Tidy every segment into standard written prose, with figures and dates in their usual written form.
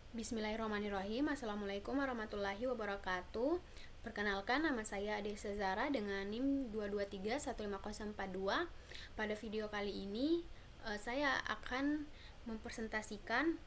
Bismillahirrahmanirrahim. Assalamualaikum warahmatullahi wabarakatuh. Perkenalkan, nama saya Adesa Zara dengan NIM 2231542. Pada video kali ini saya akan mempresentasikan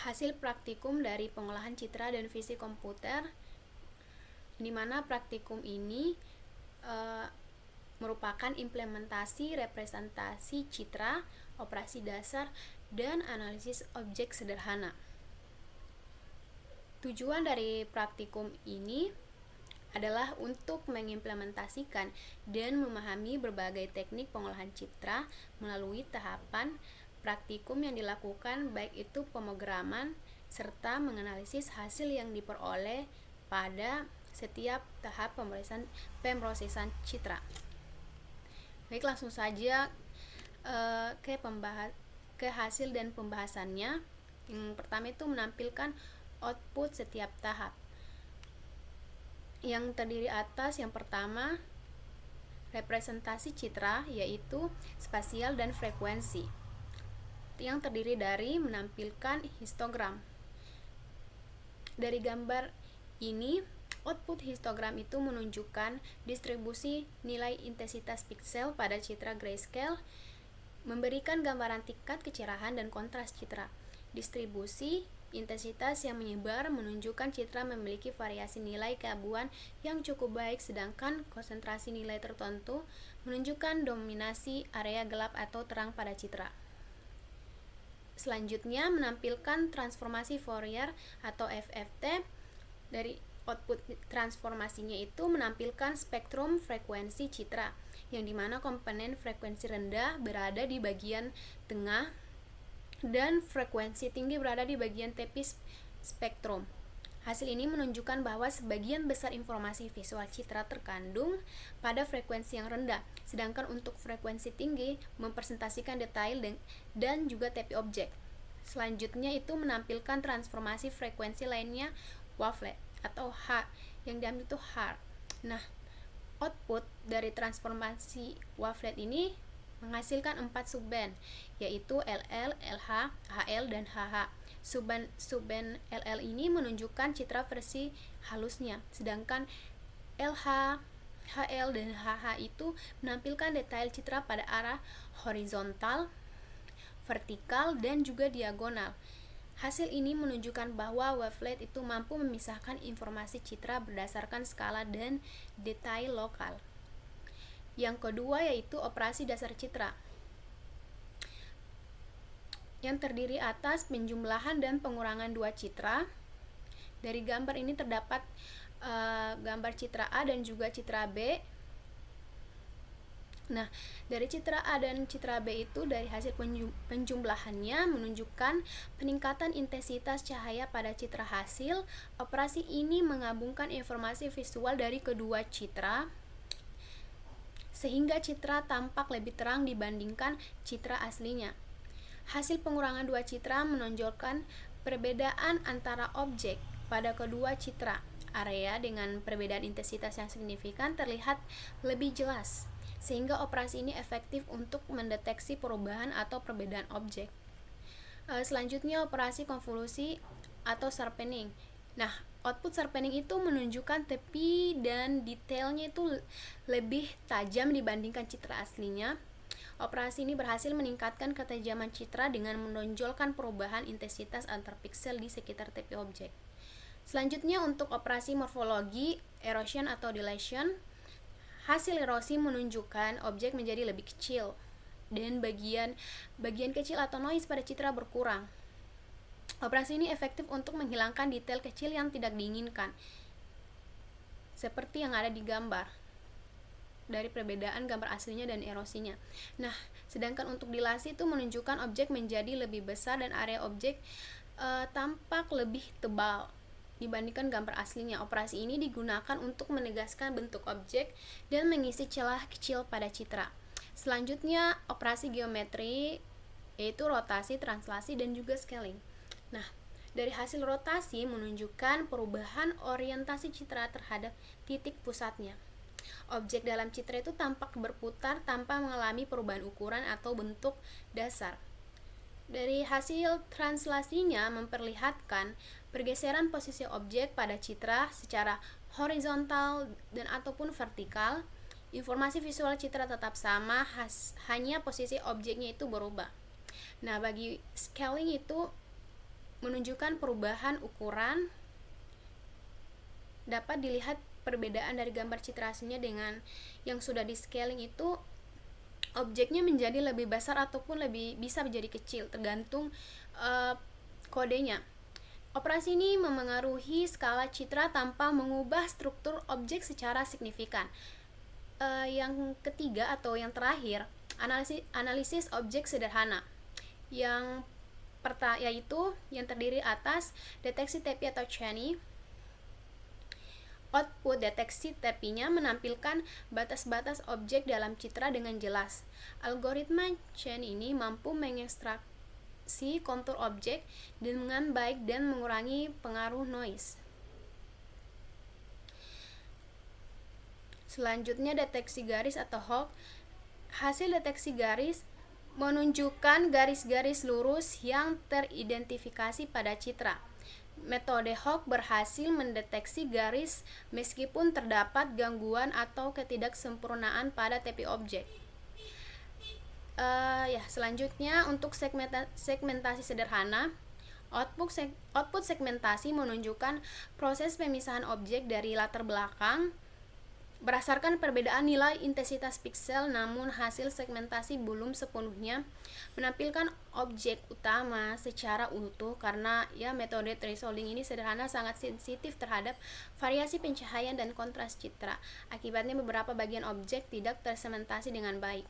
hasil praktikum dari pengolahan citra dan visi komputer, di mana praktikum ini merupakan implementasi representasi citra, operasi dasar, dan analisis objek sederhana. Tujuan dari praktikum ini adalah untuk mengimplementasikan dan memahami berbagai teknik pengolahan citra melalui tahapan praktikum yang dilakukan, baik itu pemrograman serta menganalisis hasil yang diperoleh pada setiap tahap pemrosesan citra. Baik, langsung saja ke hasil dan pembahasannya. Yang pertama itu menampilkan output setiap tahap. Yang terdiri atas yang pertama representasi citra, yaitu spasial dan frekuensi, yang terdiri dari menampilkan histogram. Dari gambar ini, output histogram itu menunjukkan distribusi nilai intensitas piksel pada citra grayscale, memberikan gambaran tingkat kecerahan dan kontras citra. Distribusi intensitas yang menyebar menunjukkan citra memiliki variasi nilai keabuan yang cukup baik, sedangkan konsentrasi nilai tertentu menunjukkan dominasi area gelap atau terang pada citra. Selanjutnya menampilkan transformasi Fourier atau FFT. Dari output transformasinya itu menampilkan spektrum frekuensi citra, yang dimana komponen frekuensi rendah berada di bagian tengah dan frekuensi tinggi berada di bagian tepi spektrum. Hasil ini menunjukkan bahwa sebagian besar informasi visual citra terkandung pada frekuensi yang rendah, sedangkan untuk frekuensi tinggi mempresentasikan detail dan juga tepi objek. Selanjutnya itu menampilkan transformasi frekuensi lainnya, wavelet atau H, yang diambil itu H. Nah, output dari transformasi wavelet ini menghasilkan 4 subband, yaitu LL, LH, HL, dan HH. Subband LL ini menunjukkan citra versi halusnya, sedangkan LH, HL, dan HH itu menampilkan detail citra pada arah horizontal, vertikal, dan juga diagonal. Hasil ini menunjukkan bahwa wavelet itu mampu memisahkan informasi citra berdasarkan skala dan detail lokal. Yang kedua yaitu operasi dasar citra, yang terdiri atas penjumlahan dan pengurangan dua citra. Dari gambar ini terdapat gambar citra A dan juga citra B. Nah, dari citra A dan citra B itu dari hasil penjumlahannya menunjukkan peningkatan intensitas cahaya pada citra hasil. Operasi ini menggabungkan informasi visual dari kedua citra sehingga citra tampak lebih terang dibandingkan citra aslinya. Hasil pengurangan dua citra menonjolkan perbedaan antara objek pada kedua citra. Area dengan perbedaan intensitas yang signifikan terlihat lebih jelas, sehingga operasi ini efektif untuk mendeteksi perubahan atau perbedaan objek. Selanjutnya operasi konvolusi atau sharpening. Nah, output sharpening itu menunjukkan tepi dan detailnya itu lebih tajam dibandingkan citra aslinya. Operasi ini berhasil meningkatkan ketajaman citra dengan menonjolkan perubahan intensitas antar piksel di sekitar tepi objek. Selanjutnya untuk operasi morfologi, erosion atau dilation. Hasil erosi menunjukkan objek menjadi lebih kecil dan bagian kecil atau noise pada citra berkurang. Operasi ini efektif untuk menghilangkan detail kecil yang tidak diinginkan, seperti yang ada di gambar dari perbedaan gambar aslinya dan erosinya. Nah, sedangkan untuk dilasi itu menunjukkan objek menjadi lebih besar dan area objek tampak lebih tebal dibandingkan gambar aslinya. Operasi ini digunakan untuk menegaskan bentuk objek dan mengisi celah kecil pada citra. Selanjutnya operasi geometri, yaitu rotasi, translasi, dan juga scaling. Nah, dari hasil rotasi menunjukkan perubahan orientasi citra terhadap titik pusatnya. Objek dalam citra itu tampak berputar tanpa mengalami perubahan ukuran atau bentuk dasar. Dari hasil translasinya memperlihatkan pergeseran posisi objek pada citra secara horizontal dan ataupun vertikal. Informasi visual citra tetap sama, hanya posisi objeknya itu berubah. Nah, bagi scaling itu menunjukkan perubahan ukuran. Dapat dilihat perbedaan dari gambar citra aslinya dengan yang sudah di scaling itu, objeknya menjadi lebih besar ataupun lebih bisa menjadi kecil tergantung kodenya. Operasi ini memengaruhi skala citra tanpa mengubah struktur objek secara signifikan. Yang ketiga atau yang terakhir, analisis objek sederhana. Yaitu yang terdiri atas deteksi TP atau Cheney. Output deteksi TP-nya menampilkan batas-batas objek dalam citra dengan jelas. Algoritma Cheney ini mampu mengekstraksi kontur objek dengan baik dan mengurangi pengaruh noise. Selanjutnya, deteksi garis atau Hawk. Hasil deteksi garis menunjukkan garis-garis lurus yang teridentifikasi pada citra. Metode Hawk berhasil mendeteksi garis meskipun terdapat gangguan atau ketidaksempurnaan pada TP objek. Selanjutnya, untuk segmentasi sederhana, output segmentasi menunjukkan proses pemisahan objek dari latar belakang berdasarkan perbedaan nilai intensitas piksel, namun hasil segmentasi belum sepenuhnya menampilkan objek utama secara utuh karena metode thresholding ini sederhana sangat sensitif terhadap variasi pencahayaan dan kontras citra. Akibatnya beberapa bagian objek tidak tersegmentasi dengan baik.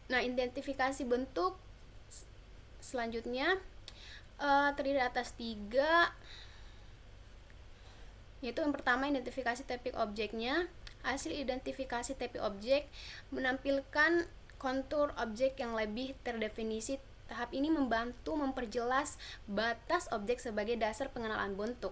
Nah, identifikasi bentuk selanjutnya terdiri atas 3, yaitu yang pertama identifikasi TP objeknya. Hasil identifikasi TP objek menampilkan kontur objek yang lebih terdefinisi. Tahap ini membantu memperjelas batas objek sebagai dasar pengenalan bentuk.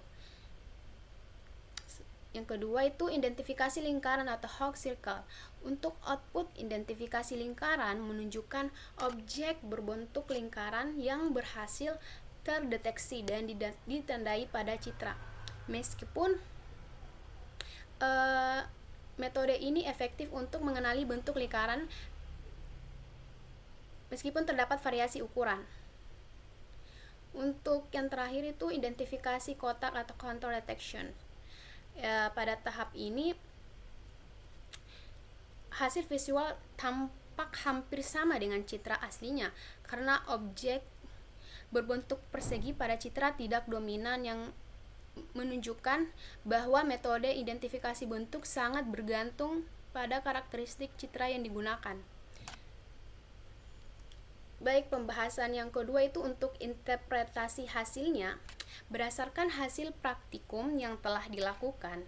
Yang kedua itu identifikasi lingkaran atau Hawk Circle. Untuk output identifikasi lingkaran menunjukkan objek berbentuk lingkaran yang berhasil terdeteksi dan ditandai pada citra. Meskipun metode ini efektif untuk mengenali bentuk lingkaran meskipun terdapat variasi ukuran. Untuk yang terakhir itu identifikasi kotak atau contour detection. Pada tahap ini hasil visual tampak hampir sama dengan citra aslinya karena objek berbentuk persegi pada citra tidak dominan, yang menunjukkan bahwa metode identifikasi bentuk sangat bergantung pada karakteristik citra yang digunakan. Baik, pembahasan yang kedua itu untuk interpretasi hasilnya. Berdasarkan hasil praktikum yang telah dilakukan,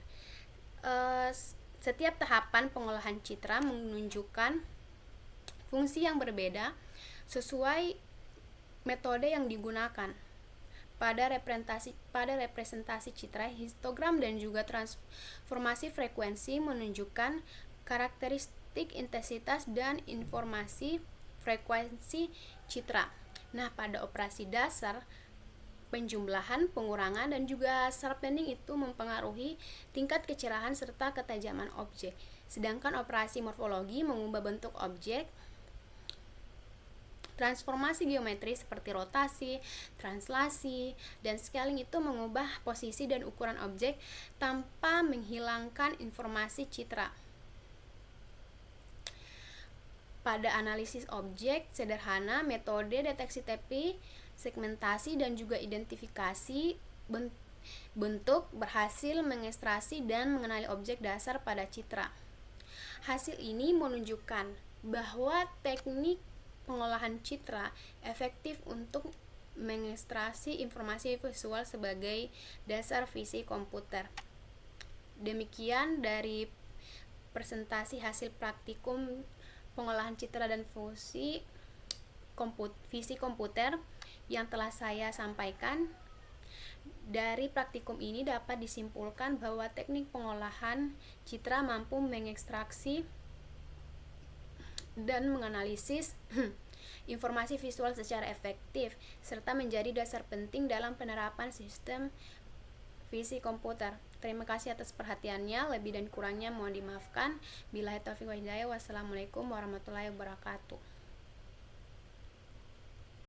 setiap tahapan pengolahan citra menunjukkan fungsi yang berbeda sesuai metode yang digunakan. Pada representasi citra, histogram dan juga transformasi frekuensi menunjukkan karakteristik intensitas dan informasi frekuensi citra. Nah, pada operasi dasar, penjumlahan, pengurangan, dan juga sharpening itu mempengaruhi tingkat kecerahan serta ketajaman objek. Sedangkan operasi morfologi mengubah bentuk objek. Transformasi geometri seperti rotasi, translasi, dan scaling itu mengubah posisi dan ukuran objek tanpa menghilangkan informasi citra. Pada analisis objek sederhana, metode deteksi TP, segmentasi, dan juga identifikasi bentuk berhasil mengekstraksi dan mengenali objek dasar pada citra. Hasil ini menunjukkan bahwa teknik pengolahan citra efektif untuk mengekstraksi informasi visual sebagai dasar visi komputer. Demikian dari presentasi hasil praktikum pengolahan citra dan visi komputer yang telah saya sampaikan. Dari praktikum ini dapat disimpulkan bahwa teknik pengolahan citra mampu mengekstraksi dan menganalisis informasi visual secara efektif, serta menjadi dasar penting dalam penerapan sistem visi komputer. Terima kasih atas perhatiannya, lebih dan kurangnya mohon dimaafkan. Billahi taufiq wal hidayah. Wassalamualaikum warahmatullahi wabarakatuh.